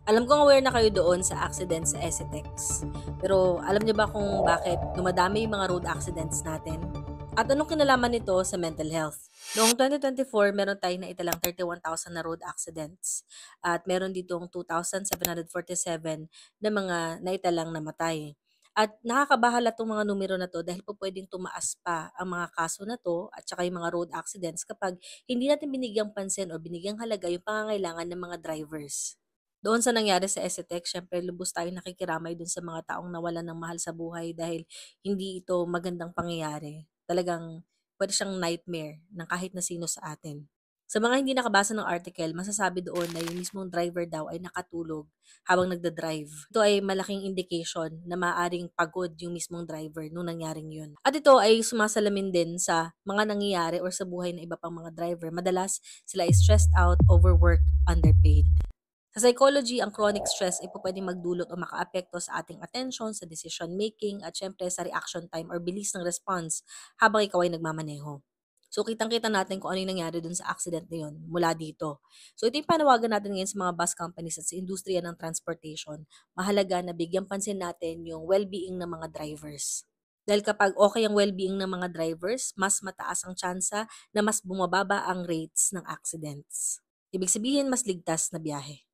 Alam kong aware na kayo doon sa accident sa ECETEX. Pero alam niyo ba kung bakit dumadami yung mga road accidents natin? At anong kinalaman nito sa mental health? Noong 2024, meron tayong naitalang 31,000 na road accidents. At meron ditong 2,747 na mga naitalang namatay. At nakakabahala itong mga numero na to dahil po pwedeng tumaas pa ang mga kaso na to at saka yung mga road accidents kapag hindi natin binigyang pansin o binigyang halaga yung pangangailangan ng mga drivers. Doon sa nangyari sa ECETEX, syempre lubos tayong nakikiramay dun sa mga taong nawalan ng mahal sa buhay dahil hindi ito magandang pangyayari. Talagang pwede siyang nightmare ng kahit na sino sa atin. Sa mga hindi nakabasa ng article, masasabi doon na yung mismong driver daw ay nakatulog habang nagda-drive. Ito ay malaking indication na maaring pagod yung mismong driver nung nangyaring yun. At ito ay sumasalamin din sa mga nangyayari or sa buhay ng iba pang mga driver. Madalas sila ay stressed out, overworked, underpaid. Sa psychology, ang chronic stress ay pwedeng magdulot o makaapekto sa ating attention, sa decision making, at syempre sa reaction time or bilis ng response habang ikaw ay nagmamaneho. So, kitang-kita natin kung ano yung nangyari dun sa accident na yun mula dito. So, ito yung panawagan natin ngayon sa mga bus companies at sa industriya ng transportation. Mahalaga na bigyan pansin natin yung well-being ng mga drivers. Dahil kapag okay ang well-being ng mga drivers, mas mataas ang tsansa na mas bumababa ang rates ng accidents. Ibig sabihin, mas ligtas na biyahe.